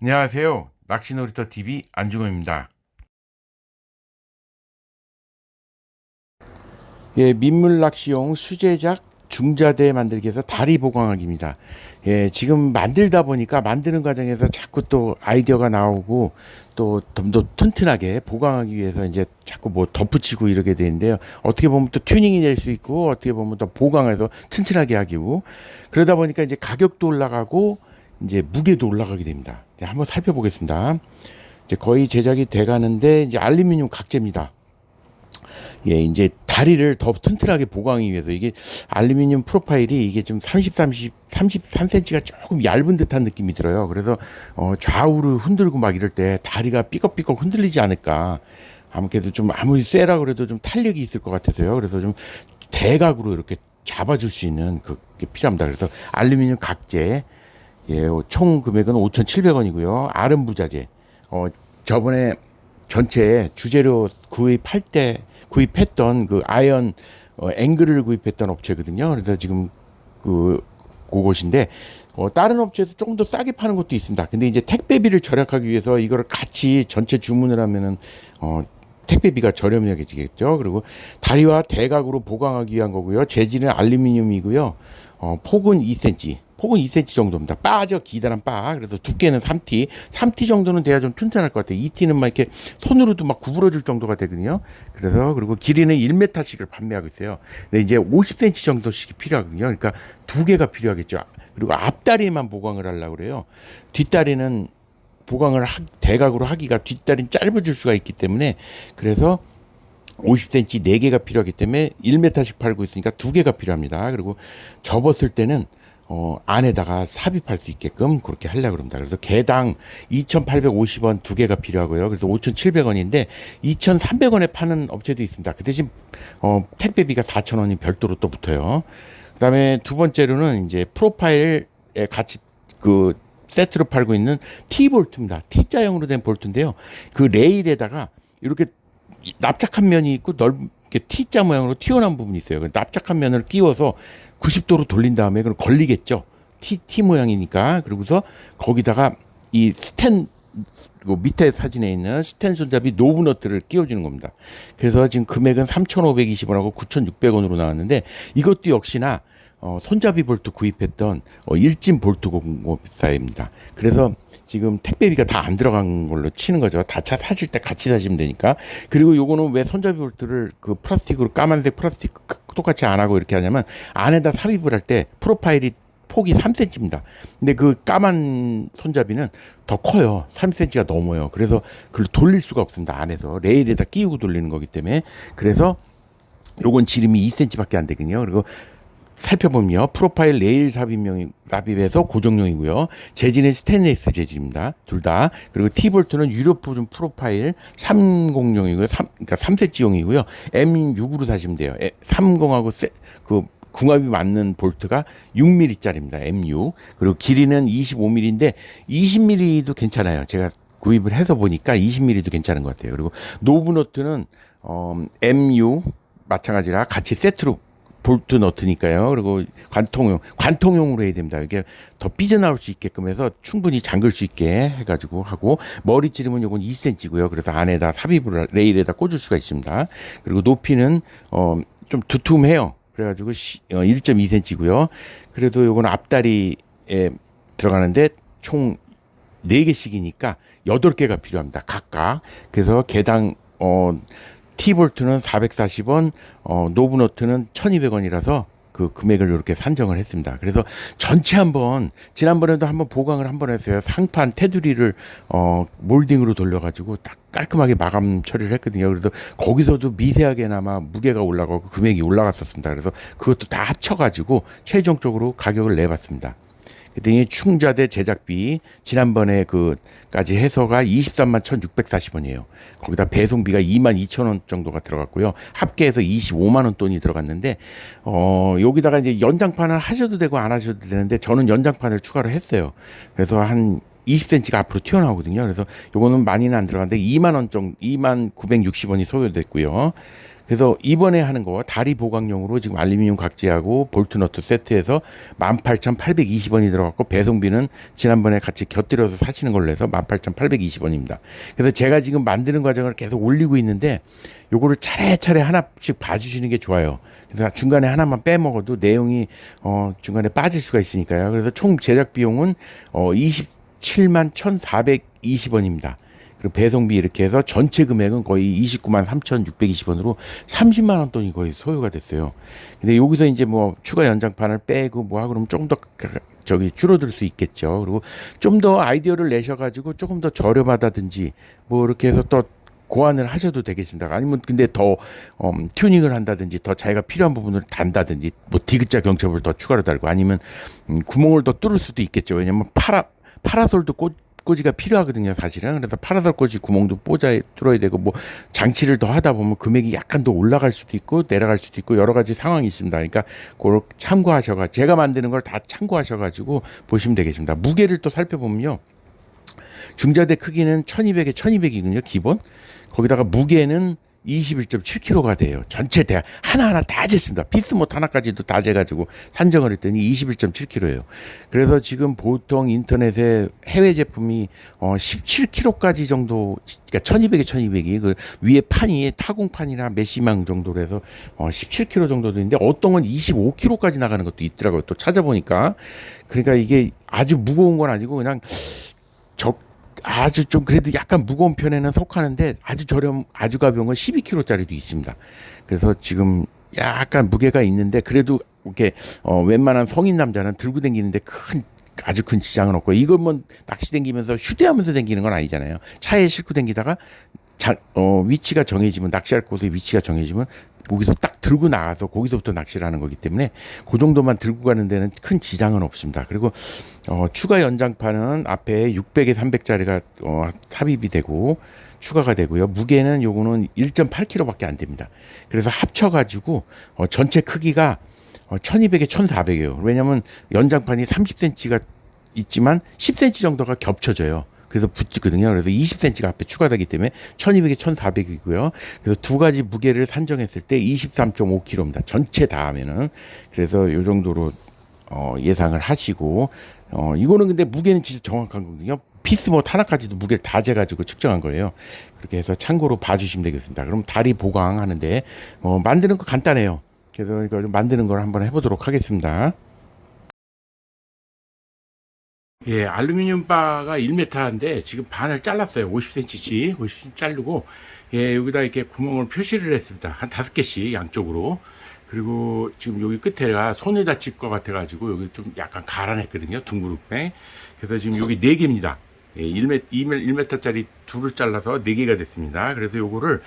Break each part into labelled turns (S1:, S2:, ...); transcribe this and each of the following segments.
S1: 안녕하세요. 낚시놀이터 TV 안중호입니다. 예, 민물 낚시용 수제작 중자대 만들기 위해서 다리 보강하기입니다. 예, 지금 만들다 보니까 만드는 과정에서 자꾸 또 아이디어가 나오고 또 좀 더 튼튼하게 보강하기 위해서 이제 자꾸 뭐 덧붙이고 이러게 되는데요. 어떻게 보면 또 튜닝이 될 수 있고 어떻게 보면 또 보강해서 튼튼하게 하기고 그러다 보니까 이제 가격도 올라가고 이제 무게도 올라가게 됩니다. 네, 한번 살펴보겠습니다. 이제 거의 제작이 돼 가는데 이제 알루미늄 각재입니다. 예, 이제 다리를 더 튼튼하게 보강하기 위해서 이게 알루미늄 프로파일이 이게 좀 33cm가 조금 얇은 듯한 느낌이 들어요. 그래서 좌우를 흔들고 막 이럴 때 다리가 삐걱삐걱 흔들리지 않을까. 아무래도 좀 아무리 세라 그래도 좀 탄력이 있을 것 같아서요. 그래서 좀 대각으로 이렇게 잡아줄 수 있는 그게 필요합니다. 그래서 알루미늄 각재, 예, 총 금액은 5,700원이고요. 아름 부자재. 저번에 전체 주재료 구입할 때 구입했던 그 아연 앵글을 구입했던 업체거든요. 그래서 지금 그 그곳인데 다른 업체에서 조금 더 싸게 파는 것도 있습니다. 근데 이제 택배비를 절약하기 위해서 이거를 같이 전체 주문을 하면은 택배비가 저렴해지겠죠. 그리고 다리와 대각으로 보강하기 위한 거고요. 재질은 알루미늄이고요. 폭은 2cm. 폭은 2cm 정도입니다. 빠져 기다란 빠. 그래서 두께는 3T. 3T 정도는 돼야 좀 튼튼할 것 같아요. 2T는 막 이렇게 손으로도 막 구부러질 정도가 되거든요. 그래서 그리고 길이는 1m씩을 판매하고 있어요. 근데 이제 50cm 정도씩 필요하거든요. 그러니까 두 개가 필요하겠죠. 그리고 앞다리만 보강을 하려고 그래요. 뒷다리는 보강을 대각으로 하기가 뒷다리는 짧아질 수가 있기 때문에 그래서 50cm 4개가 필요하기 때문에 1m씩 팔고 있으니까 2개가 필요합니다. 그리고 접었을 때는 안에다가 삽입할 수 있게끔 그렇게 하려고 합니다. 그래서 개당 2,850원 2개가 필요하고요. 그래서 5,700원인데 2,300원에 파는 업체도 있습니다. 그 대신 택배비가 4,000원이 별도로 또 붙어요. 그다음에 두 번째로는 이제 프로파일에 같이 그 세트로 팔고 있는 T볼트입니다. T자형으로 된 볼트인데요. 그 레일에다가 이렇게 납작한 면이 있고 넓게 T자 모양으로 튀어나온 부분이 있어요. 납작한 면을 끼워서 90도로 돌린 다음에 그럼 걸리겠죠. T 모양이니까. 그러고서 거기다가 이 스텐 그 밑에 사진에 있는 스텐 손잡이 노브너트를 끼워주는 겁니다. 그래서 지금 금액은 3,520원하고 9,600원으로 나왔는데 이것도 역시나 손잡이 볼트 구입했던 일진 볼트 공업사입니다. 그래서 지금 택배비가 다 안 들어간 걸로 치는 거죠. 다 차 사실 때 같이 사시면 되니까. 그리고 요거는 왜 손잡이 볼트를 그 플라스틱으로 까만색 플라스틱 똑같이 안 하고 이렇게 하냐면 안에다 삽입을 할 때 프로파일이 폭이 3cm입니다. 근데 그 까만 손잡이는 더 커요. 3cm가 넘어요. 그래서 그걸 돌릴 수가 없습니다. 안에서 레일에다 끼우고 돌리는 거기 때문에 그래서 요건 지름이 2cm밖에 안 되거든요. 그리고 살펴보면요. 프로파일 레일 삽입에서 고정용이고요. 재질은 스테인리스 재질입니다. 둘 다. 그리고 T볼트는 유료포준 프로파일 30용이고요. 그러니까 3cm용이고요. M6으로 사시면 돼요. 30하고 그 궁합이 맞는 볼트가 6mm짜리입니다. M6. 그리고 길이는 25mm인데 20mm도 괜찮아요. 제가 구입을 해서 보니까 20mm도 괜찮은 것 같아요. 그리고 노브너트는 M6 마찬가지라 같이 세트로 볼트 너트니까요. 그리고 관통용으로 해야 됩니다. 이게 더 삐져나올 수 있게끔 해서 충분히 잠글 수 있게 해가지고 하고 머리 찌르면 요건 2cm고요. 그래서 안에다 삽입을 레일에다 꽂을 수가 있습니다. 그리고 높이는 좀 두툼해요. 그래가지고 1.2cm고요. 그래도 요건 앞다리에 들어가는데 총 4개씩이니까 8개가 필요합니다. 각각. 그래서 개당 T볼트는 440원, 노브너트는 1,200원이라서 그 금액을 이렇게 산정을 했습니다. 그래서 전체 한번 지난번에도 한번 보강을 한번 했어요. 상판 테두리를 몰딩으로 돌려가지고 딱 깔끔하게 마감 처리를 했거든요. 그래서 거기서도 미세하게나마 무게가 올라가고 금액이 올라갔었습니다. 그래서 그것도 다 합쳐가지고 최종적으로 가격을 내봤습니다. 그랬더니 충자대 제작비 지난번에 그까지 해서가 23만 1,640원이에요. 거기다 배송비가 2만 2천 원 정도가 들어갔고요. 합계해서 25만 원 돈이 들어갔는데 여기다가 이제 연장판을 하셔도 되고 안 하셔도 되는데 저는 연장판을 추가로 했어요. 그래서 한 20cm가 앞으로 튀어나오거든요. 그래서 요거는 많이는 안 들어갔는데 2만 원 정도, 2만 960원이 소요됐고요. 그래서 이번에 하는 거 다리 보강용으로 지금 알루미늄 각재하고 볼트 너트 세트에서 18,820원이 들어갔고, 배송비는 지난번에 같이 곁들여서 사시는 걸로 해서 18,820원입니다. 그래서 제가 지금 만드는 과정을 계속 올리고 있는데 요거를 차례차례 하나씩 봐주시는 게 좋아요. 그래서 중간에 하나만 빼먹어도 내용이 중간에 빠질 수가 있으니까요. 그래서 총 제작 비용은 27만 1,420원입니다. 그리고 배송비 이렇게 해서 전체 금액은 거의 29만 3,620원으로 30만 원 돈이 거의 소요가 됐어요. 근데 여기서 이제 뭐 추가 연장판을 빼고 뭐 하고 그러면 좀 더 저기 줄어들 수 있겠죠. 그리고 좀 더 아이디어를 내셔가지고 조금 더 저렴하다든지 뭐 이렇게 해서 또 고안을 하셔도 되겠습니다. 아니면 근데 더 튜닝을 한다든지 더 자기가 필요한 부분을 단다든지 뭐 디귿자 경첩을 더 추가로 달고 아니면 구멍을 더 뚫을 수도 있겠죠. 왜냐면 파라솔도 꼬지가 필요하거든요, 사실은. 그래서 파라솔 꼬지 구멍도 뚫어야 되고 뭐 장치를 더 하다 보면 금액이 약간 더 올라갈 수도 있고 내려갈 수도 있고 여러 가지 상황이 있습니다. 그러니까 그걸 참고하셔가 제가 만드는 걸 다 참고하셔가지고 보시면 되겠습니다. 무게를 또 살펴보면요, 중자대 크기는 1200에 1200이거든요, 기본. 거기다가 무게는 21.7kg가 돼요. 전체 대 하나하나 다 쟀습니다. 피스못 하나까지도 다 재가지고 산정을 했더니 21.7kg예요. 그래서 지금 보통 인터넷에 해외 제품이 17kg까지 정도, 그러니까 1200에 1200이 그 위에 판이 타공판이나 메시망 정도로 해서 17kg 정도 되는데 어떤 건 25kg까지 나가는 것도 있더라고요. 또 찾아보니까. 그러니까 이게 아주 무거운 건 아니고 그냥 아주 좀 그래도 약간 무거운 편에는 속하는데 아주 가벼운 건 12kg짜리도 있습니다. 그래서 지금 약간 무게가 있는데 그래도 이렇게 웬만한 성인 남자는 들고 다니는데 아주 큰 지장은 없고, 이건 뭐 낚시 다니면서 휴대하면서 다니는 건 아니잖아요. 차에 싣고 다니다가 위치가 정해지면, 낚시할 곳의 위치가 정해지면 거기서 딱 들고 나가서 거기서부터 낚시를 하는 거기 때문에 그 정도만 들고 가는 데는 큰 지장은 없습니다. 그리고 추가 연장판은 앞에 600에 300짜리가 삽입이 되고 추가가 되고요. 무게는 요거는 1.8kg밖에 안 됩니다. 그래서 합쳐가지고 전체 크기가 1200에 1400이에요. 왜냐하면 연장판이 30cm가 있지만 10cm 정도가 겹쳐져요. 그래서 붙거든요. 그래서 20cm가 앞에 추가되기 때문에 1200에 1400이고요. 그래서 두 가지 무게를 산정했을 때 23.5kg입니다. 전체 다 하면은. 그래서 요 정도로 예상을 하시고, 이거는 근데 무게는 진짜 정확한 거거든요. 피스못 하나까지도 무게를 다 재가지고 측정한 거예요. 그렇게 해서 참고로 봐주시면 되겠습니다. 그럼 다리 보강하는데 만드는 거 간단해요. 그래서 이거 만드는 걸 한번 해보도록 하겠습니다. 예, 알루미늄 바가 1m인데 지금 반을 잘랐어요. 50cm씩 50cm 자르고, 예, 여기다 이렇게 구멍을 표시를 했습니다. 한 5개씩 양쪽으로. 그리고 지금 여기 끝에가 손에 다칠 것 같아가지고 여기 좀 약간 갈아냈거든요, 둥그렇게. 그래서 지금 여기 4개입니다. 예, 1m짜리 둘을 잘라서 4개가 됐습니다. 그래서 요거를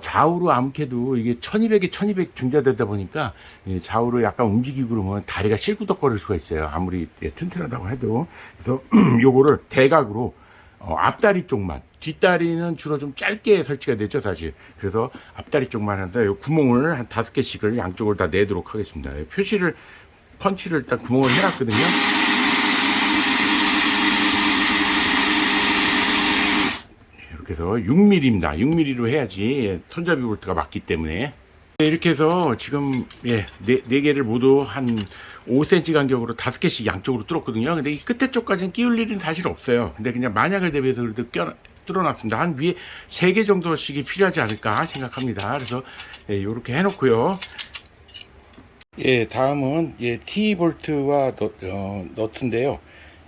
S1: 좌우로 아무래도 이게 1200에 1200 중자되다 보니까 좌우로 약간 움직이고 그러면 다리가 실구덕거릴 수가 있어요. 아무리 튼튼하다고 해도. 그래서 요거를 대각으로 앞다리 쪽만, 뒷다리는 주로 좀 짧게 설치가 되죠, 사실. 그래서 앞다리 쪽만 한다. 요 구멍을 한 5개씩을 양쪽을 다 내도록 하겠습니다. 표시를, 펀치를 일단 구멍을 해놨거든요. 이렇게 해서 6mm입니다. 6mm로 해야지 손잡이 볼트가 맞기 때문에. 이렇게 해서 지금 네 개를 모두 한 5cm 간격으로 5개씩 양쪽으로 뚫었거든요. 근데 이 끝에 쪽까지는 끼울 일은 사실 없어요. 근데 그냥 만약을 대비해서 그래도 뚫어놨습니다. 한 위에 3개 정도씩이 필요하지 않을까 생각합니다. 그래서 이렇게 해놓고요. 다음은 T 볼트와 너트인데요.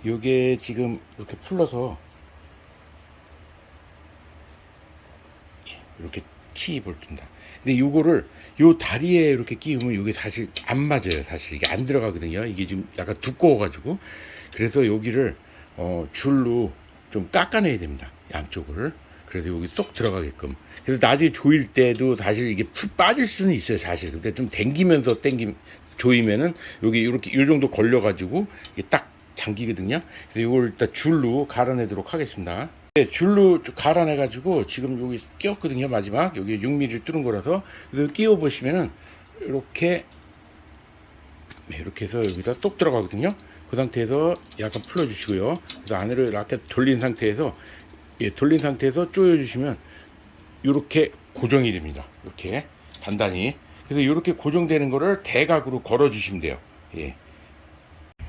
S1: 요게 지금 이렇게 풀러서 이렇게 T 볼트입니다. 근데 요거를 요 다리에 이렇게 끼우면 이게 사실 안 맞아요. 사실 이게 안 들어가거든요. 이게 지금 약간 두꺼워가지고. 그래서 여기를 줄로 좀 깎아내야 됩니다. 양쪽을. 그래서 여기 쏙 들어가게끔. 그래서 나중에 조일 때도 사실 이게 푹 빠질 수는 있어요. 사실. 근데 좀 당기면서 조이면은 여기 이렇게 이 정도 걸려가지고 이게 딱 잠기거든요. 그래서 이걸 일단 줄로 갈아내도록 하겠습니다. 줄로 갈아내가지고 지금 여기 끼웠거든요. 마지막 여기 6mm를 뚫은 거라서. 그래서 끼워 보시면은 이렇게 이렇게 해서 여기다 쏙 들어가거든요. 그 상태에서 약간 풀어주시고요. 그래서 안으로 이렇게 돌린 상태에서 조여주시면 이렇게 고정이 됩니다. 이렇게 단단히. 그래서 이렇게 고정되는 거를 대각으로 걸어 주시면 돼요. 예.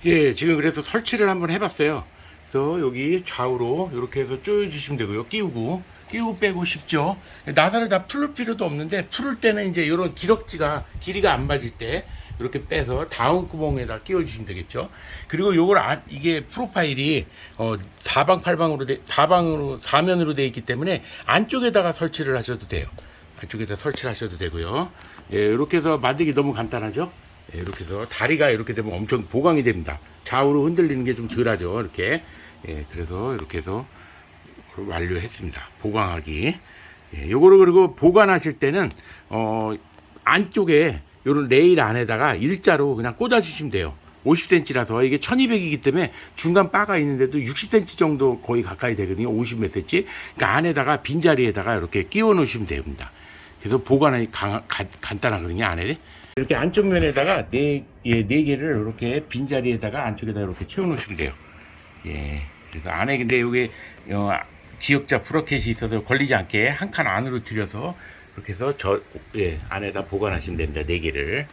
S1: 예, 지금 그래서 설치를 한번 해봤어요. 그래서 여기 좌우로 이렇게 해서 조여주시면 되고요. 끼우고 빼고 쉽죠. 나사를 다 풀을 필요도 없는데, 풀을 때는 이제 이런 기럭지가 길이가 안 맞을 때 이렇게 빼서 다운 구멍에다 끼워주시면 되겠죠. 그리고 요걸 이게 프로파일이 사면으로 돼 있기 때문에 안쪽에다가 설치를 하셔도 돼요. 안쪽에다 설치를 하셔도 되고요. 예, 이렇게 해서 만들기 너무 간단하죠. 예, 이렇게 해서 다리가 이렇게 되면 엄청 보강이 됩니다. 좌우로 흔들리는 게 좀 덜하죠. 이렇게. 예, 그래서 이렇게 해서 완료했습니다. 보강하기. 예, 요거를 그리고 보관하실 때는 안쪽에 요런 레일 안에다가 일자로 그냥 꽂아 주시면 돼요. 50cm라서 이게 1200이기 때문에 중간 바가 있는데도 60cm 정도 거의 가까이 되거든요. 50 몇 cm. 그러니까 안에다가 빈자리에다가 이렇게 끼워 놓으시면 됩니다. 그래서 보관이 간단하거든요. 안에 이렇게 안쪽 면에다가 네 개를 이렇게 빈자리에다가 안쪽에다 이렇게 채워 놓으시면 돼요. 예. 그래서 안에 근데 여기 기역자 브러켓이 있어서 걸리지 않게 한 칸 안으로 들여서 이렇게 해서 안에다 보관하시면 됩니다. 네 개를.